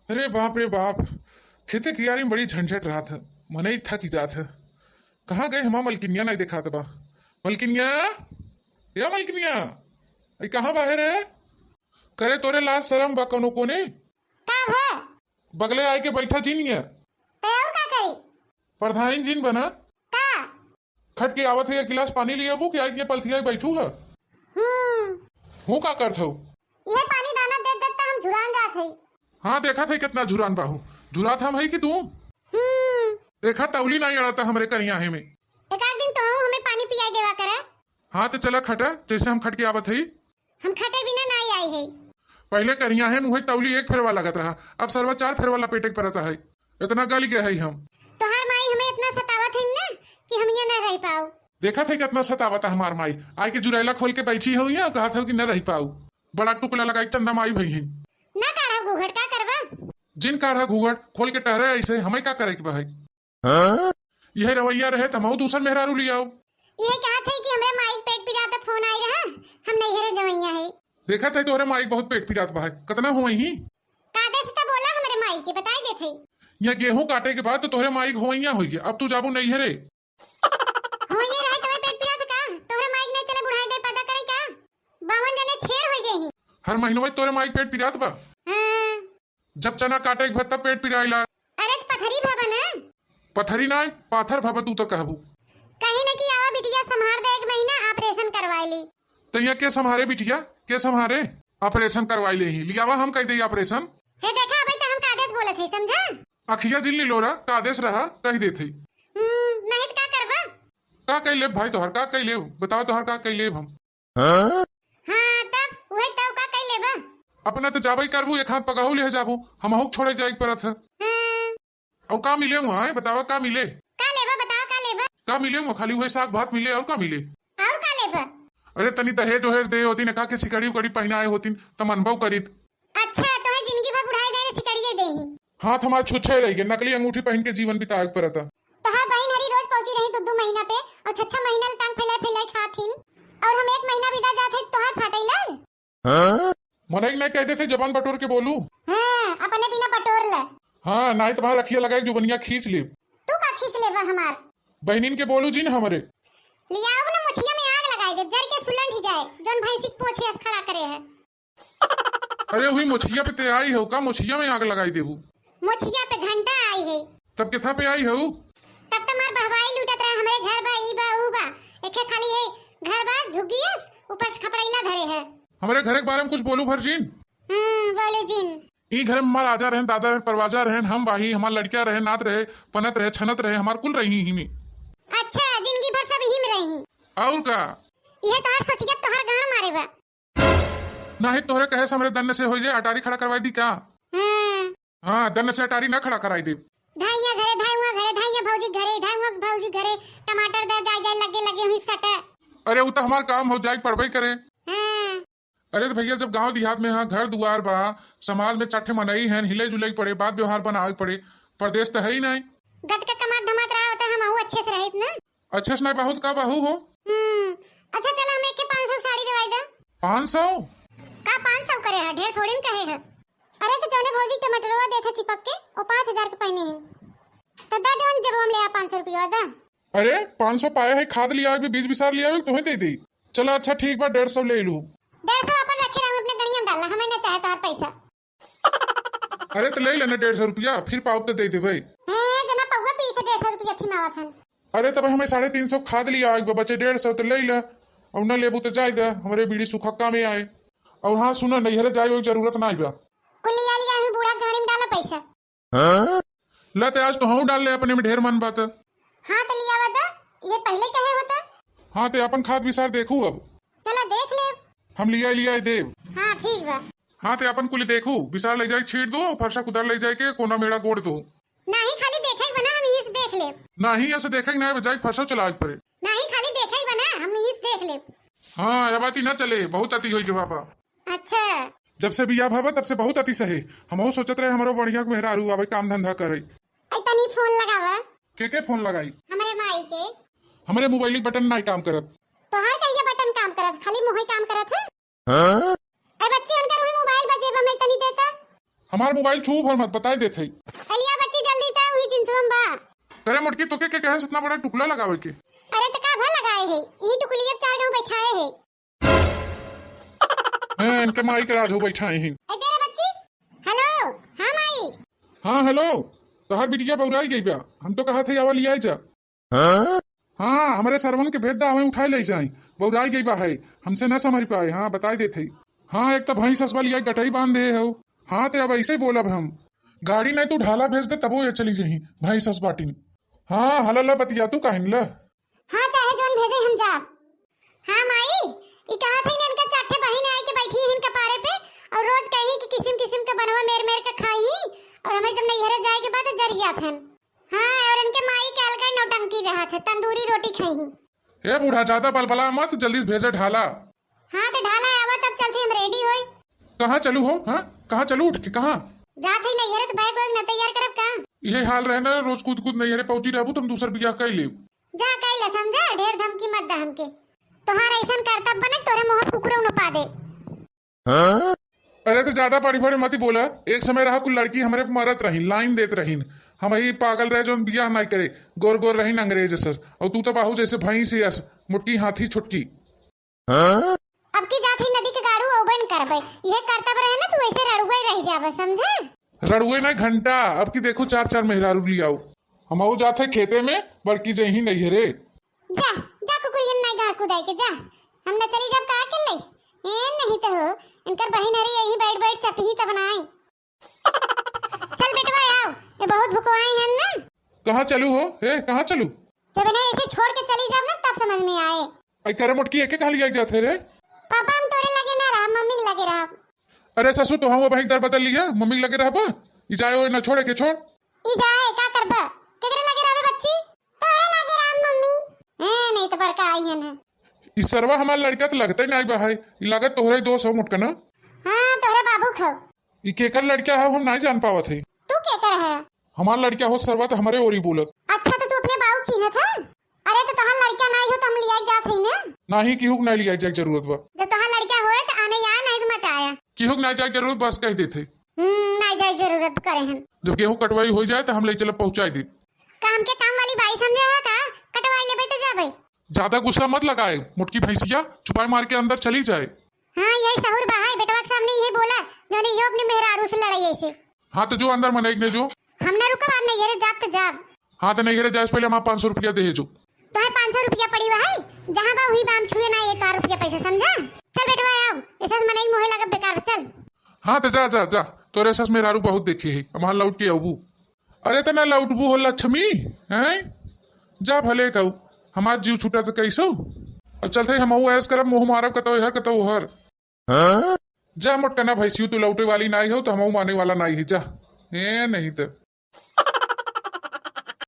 अरे बाप रे बाप। खेते कियारी में बड़ी झंझट रहा था। मन ही थक ही जात है। कहाँ गए हमा मलकिनिया नहीं देखा बा। मलकिनिया, या मलकिनिया, आई कहाँ बाहर है? करे तोरे लाज शरम बा कनो कोने? का भा बगले आए के बैठा जीन है। ते और का करी प्रधान जीन बना। का खट के आवत है, एक गिलास पानी लिया बू कि आई पलथिया बैठू है। हूँ का करत हूँ? ये पानी दाना दे देता हम झुरान जात है। हाँ देखा था कितना झुरान बाहू। झुरा था भाई कि तू देखा तौली नहीं अड़ाता हमरे करिया है में। एक आध दिन तो हमें पानी पियाई देवा करा। हाँ तो चला खटा जैसे हम खट के आवत है। हम खटे बिना नहीं आई है। पहले करिया है मुहे तौली एक फेरवा लगत रहा, अब सरवा 4 फेरवा लपेटे के परता है। इतना गल गया है हम। तो हर माई हमें इतना सतावत है ना कि हम यहाँ न रह पाओ। देखा था कितना सतावता हमार माई। आई के जुरैला खोल के बैठी हो या कहा था कि न रह पाऊ। बड़ा टुकड़ा लगाई चंदा माई भई है। ना काढ़ा घूघट का करवा। जिन काढ़ा घूघट खोल के टहरे ऐसे हमें का करे के भाई। यह रवैया रहे तमहु दूसर मेहरारू लियाओ। ये कहा थे कि हमरे माई पेट पिराता फोन आई रहा, हम नहीं हरे जवैया है। देखा था तोहरे माई बहुत पेट पिरात बा है। कितना हो ही कादे से तो बोला हमरे माई के बताई देथे। यह गेहूं काटे के बाद तो तोहरे माई होइया होई। अब तू जाबू नहीं हरे। हो ये रहे तुम्हें पेट पिरात का तोहरे माई ने चले बुढ़ाई दे पता करे का 52 जने छेड़ हो जाही। हर महीनों तोरे माई पेट पिरात बा। हां जब चना काटे के बाद तब पेट पिराइला। अरे तो पथरी भाबा ना। पथरी ना पाथर भाबा तू तो कहबू। कहीं न कि आवा बिटिया संभार दे, 1 महीना ऑपरेशन करवाई ली। तो यहाँ के संभारे बिटिया के संभारे? ऑपरेशन करवाई ले ही लियावा हम कह दे ऑपरेशन। हे देखा अबे तो हम कादेश बोले थे समझा। अखिया जिल्ली लोरा का आदेश रहा कह दे थे। नहीं तो का करवा। का कह ले भाई तोहर का कह ले बताओ तोहर का कह ले हम। हां तब वही तो का कह लेबा। अपना तो जाबई करबू एक हाथ पगाहू ले जाबू हमहू छोड़े जाए परत है। और का मिले वहाँ है बतावा का मिले? का लेबा बताओ का लेबा। का मिले वहाँ खाली वही साग भात मिले और का मिले? और का लेबा। अरे तनी दहेज ओहेज दे होती ने का के सिकड़ी उकड़ी पहनाए होती तम अनुभव करीत। अच्छा तो है जिंदगी भर बुढ़ाई दे सिकड़िए देही। हाथ हमार छुच्छे रह गए नकली अंगूठी पहन के जीवन बिताए परता। तो हर बहन हरी रोज पहुंची रही 2-2 महीना पे और 6-6 महीना टांग फैलाए फैलाए खाथिन और हम 1 महीना बिता जाते तो हर फाटैला। मनई नहीं कहते थे जबान बटोर के बोलू। हां अपने बिना बटोर ले। हाँ नहीं तुम्हारा रखिया लगाए जो बनिया खींच ले। तू का खींच लेबा हमार बहनीन के बोलू जी न हमारे। लियाओ ना मुछिया में आग लगाई दे जर के सुलंड ही जाए जोन भैंसी पोछे अस खड़ा करे है। अरे हुई मुछिया पे ते आई हो का मुछिया में आग लगाई देबू? मुछिया पे घंटा आई है। तब किथा पे आई हो? तब तुम्हार बहवाई लूटत रहे हमरे घर बा ई बा ऊ बा एके खाली है घर बा झुगियस ऊपर से खपड़ैला धरे है। हमारे घर के बारे में कुछ बोलू भरजीन। बोले जिन ई घर में हमारा राजा रहन दादा रहन परवाजा रहन हम बाही हमार लड़कियां रहे नात रहे पनत रहे छनत रहे हमार कुल रही ही में। अच्छा जिंदगी भर सब ही में रही। और का यह तोहर सोचिए तोहर गांव मारे बा। नहीं तोहरे कहे से हमरे दन्न से हो जाए अटारी खड़ा करवाई दी का? हाँ दन्न से अटारी ना खड़ा कराई दे। धाइया घरे धाइया भौजी घरे टमाटर दे जाए लगे लगे हुई सटे। अरे वो तो हमार काम हो जाए पड़बे करे। अरे तो भैया जब गांव देहात में हाँ घर दुआर बा समाज में चाटे मनई है हिले जुलई पड़े बात व्यवहार बनावे पड़े। प्रदेश तो है ही नहीं। गद का कमात धमात रहा होता हम अच्छे से रहित ना। अच्छे से नहीं बहुत का बहू हो। अच्छा चलो हम एक के 500 साड़ी दिवाई दे। 500 का 500 करे है ढेर थोड़ी न कहे है। अरे तो जौने भौजी टमाटरवा देथे चिपक के और 5000 के पहने हैं तदा जौन जब हम ले 500 रुपया दा। अरे 500 पाए है खाद लिया है बीज बिसार लिया है तुम्हें दे दी। चलो अच्छा ठीक बा 150 ले लू। 150 अपन रखे रहो अपने गणिया में डालना हमें ना चाहे तो हर पैसा। अरे तो ले लेना 150 रुपया फिर पाव तो दे दे भाई। जना पौगा पी थे 150 रुपया थी मावा थन। अरे तब हमें 350 खाद लिया है बचे 150 तो ले ले और न लेबू तो जाए दे हमारे बीड़ी सुखक्का में आए। और हाँ सुना नहीं हरे जाए जरूरत ना बा। कुल लिया हमें बूढ़ा गाड़ी में डाला पैसा। ला तो आज तो हम डाल ले अपने में ढेर मन बात। हाँ तो लिया बता ये पहले कहे होता। हाँ तो अपन खाद विसार देखू अब। चलो देख ले हम लिया देव। हाँ ठीक बा। हाँ तो अपन कुल देखू विसार ले जाए छीट दो फरसा कुदार ले जाए के कोना मेड़ा गोड़ दो। नहीं खाली देखे बना हम यही से देख ले। नहीं ऐसे देखेंगे ना बजाय फरसा चला पड़े। नहीं खाली देखे बना हम यही से देख ले। हाँ ये बात ही ना चले बहुत अति हुई बाबा। अच्छा जब से बिया भावा तब से बहुत अति सहे हम सोचत रहे हमारो बढ़िया मेहरारू आवे काम धंधा करे। तनी फोन लगावा। के फोन लगाई? हमारे माई के। हमारे मोबाइल बटन नहीं काम करत। तो हर कहिया बटन काम करत खाली मुंह ही काम करत है। ए बच्चे उनका मोबाइल बजे बा मैं तनी देता। हमार मोबाइल छू भर मत बताए देते। अलिया बच्ची जल्दी ता हुई जिंसुम बा। तेरे मुटकी तोके के कहे इतना बड़ा टुकड़ा लगावे के। अरे तो का भल लगाए है ई टुकली अब 4 गांव बैठाए है। इनके माई के राज हो बैठाए हैं। ए तेरे बच्ची हेलो। हां माई। हाँ हेलो, तोहर बिटिया बौराई गई बा, हम तो कहा थे आवा लिया जा। हाँ हमारे सरवन के भेद दा हमें उठाए ले जाए, बौराई गई बा है, हमसे न समझ पाए। हाँ बताए देते। हाँ एक तो भैंस ससवा लिया गटई बांध दे हो। हाँ तो अब ऐसे बोलब हम, गाड़ी नहीं तू ढाला भेज दे तबो ये चली जही भैंस सस बाटिन। हाँ हला बतिया तू काहिन ला। हां चाहे जोन भेजे हम जा। हां माई ई कहा थे इनका चाटे बहिन आए के बैठी है इनके पारे पे और रोज कही कि किस्म किस्म के बनवा मेर मेर के खाई और हमें जब नैहरे जाए के बाद जर गया था। हां और इनके माई के अलग नौटंकी रहा थे, तंदूरी रोटी खाई। ए बूढ़ा ज्यादा बलबला मत, जल्दी से भेजे ढाला। हां तो ढाला आवा तब चलते हम रेडी होई। कहाँ चलू हो? हाँ कहाँ चलू उठ के कहाँ जात है नैहरे तो बैग वैग न तैयार करब का। यही हाल रहना, रोज कूद कूद नैहरे पहुंची रहबू तुम दूसर बियाह कर ले। जा कैला समझा, ढेर धमकी मत दा हमके। तोहार ऐसन करतब बने तोरे मुंह कुकुरौ न पा दे। अरे तो ज्यादा पड़ी भरे मत ही बोला, एक समय रहा कुल लड़की हमारे मरत रही लाइन देत रहीन, हम ही पागल रहे जो बियाह नहीं करे, गोर गोर रहीन अंग्रेज सस, और तू तो बाहू जैसे भैंस यस मुटकी हाथी छुटकी। अब की जात है नदी के गाड़ू ओबन करबे, यह करतब रहे ना तू ऐसे रड़ुए रह जाबे समझा। रड़ुए नहीं घंटा, अब की देखो 4-4 मेहरारू लियाओ, हम आओ जाते खेते में बड़की जही नहीं रे। जा जा कुकुरियन नहीं गाड़ कुदाई के जा, हम न चली जब का कर ले। ए नहीं तो हो इनकर बहिन हरी यही बैठ बैठ चपही त बनाए। चल बेटवा आओ, ये बहुत भुकवाए हैं ना। कहाँ चलू हो? ए कहाँ चलू? जब इन्हें ऐसे छोड़ के चली जब ना तब समझ में आए। आई करे मुटकी एक कहाँ लिया जाते रे? पापा हम तोरे लगे ना रहा, मम्मी के लगे रहा। अरे ससु तो हम भाई दर बदल लिया, मम्मी लगे रहा जाए न छोड़े के छोड़। ई जाए का करबा, केकरे लगे रहबे बच्ची? तोरे लगे रहा मम्मी। ए नहीं तो बड़का आई है ना। इस सरवा हमार लड़का तो लगता ही नहीं बा है, लागत तोहरे दोस्त हो मुटकना। हां तोरे बाबू खो। ई केकर लड़का है हम नहीं जान पावत है। तू केकर है? हमार लड़का हो सरवा तो हमारे ओरी बोलत। अच्छा तो तू अपने बाबू सीने था। अरे तो तोहार लड़का नहीं हो तो हम लिया जात है ना। नहीं की हुक नहीं लिया जाए जरूरत बा। जब तोहार लड़का होए तो आने या नहीं तो मत आया। की हुक नहीं जाए जरूरत बस कह देते। नहीं जाए जरूरत करे हैं। जब गेहूं कटवाई हो जाए तो हम ले चल पहुंचाई दे। काम के काम वाली बाई समझे हो का, कटवाई लेबे तो जाबे। ज्यादा गुस्सा मत लगाए, मुटकी भैंसिया छुपाई मार के अंदर चली जाए। हां यही सहूर बहाई बेटवा के सामने यही बोला जो नहीं यो अपने मेहरारू से लड़ाई ऐसे। हाँ तो जो अंदर मनाई ने जो हम ना रुकब, आप नहीं घरे जाब तो जाब। हाँ तो नहीं जाए पहले हम 500 रुपया दे जो। तो है 500 रुपया पड़ी है, जहां बा वही बाम छुए ना 1 रुपया पैसा समझा। चल बेटवा आओ, ऐसा मनाई मोहे लगा बेकार चल। हाँ तो जा जा जा, तोरे सस मेहरारू बहुत देखे है, हमार लौट के अबू। अरे तो ना लौटबू हो लक्ष्मी हैं, जा भले कहू हमार जीव छूटा तो कैसो। अब चलते हम ऐस करब मुँह मारब कतो हर कतो हर। जा मुटकना भैंसियो तू लौटे वाली नहीं हो तो हम माने वाला नहीं है, जा ए नहीं तो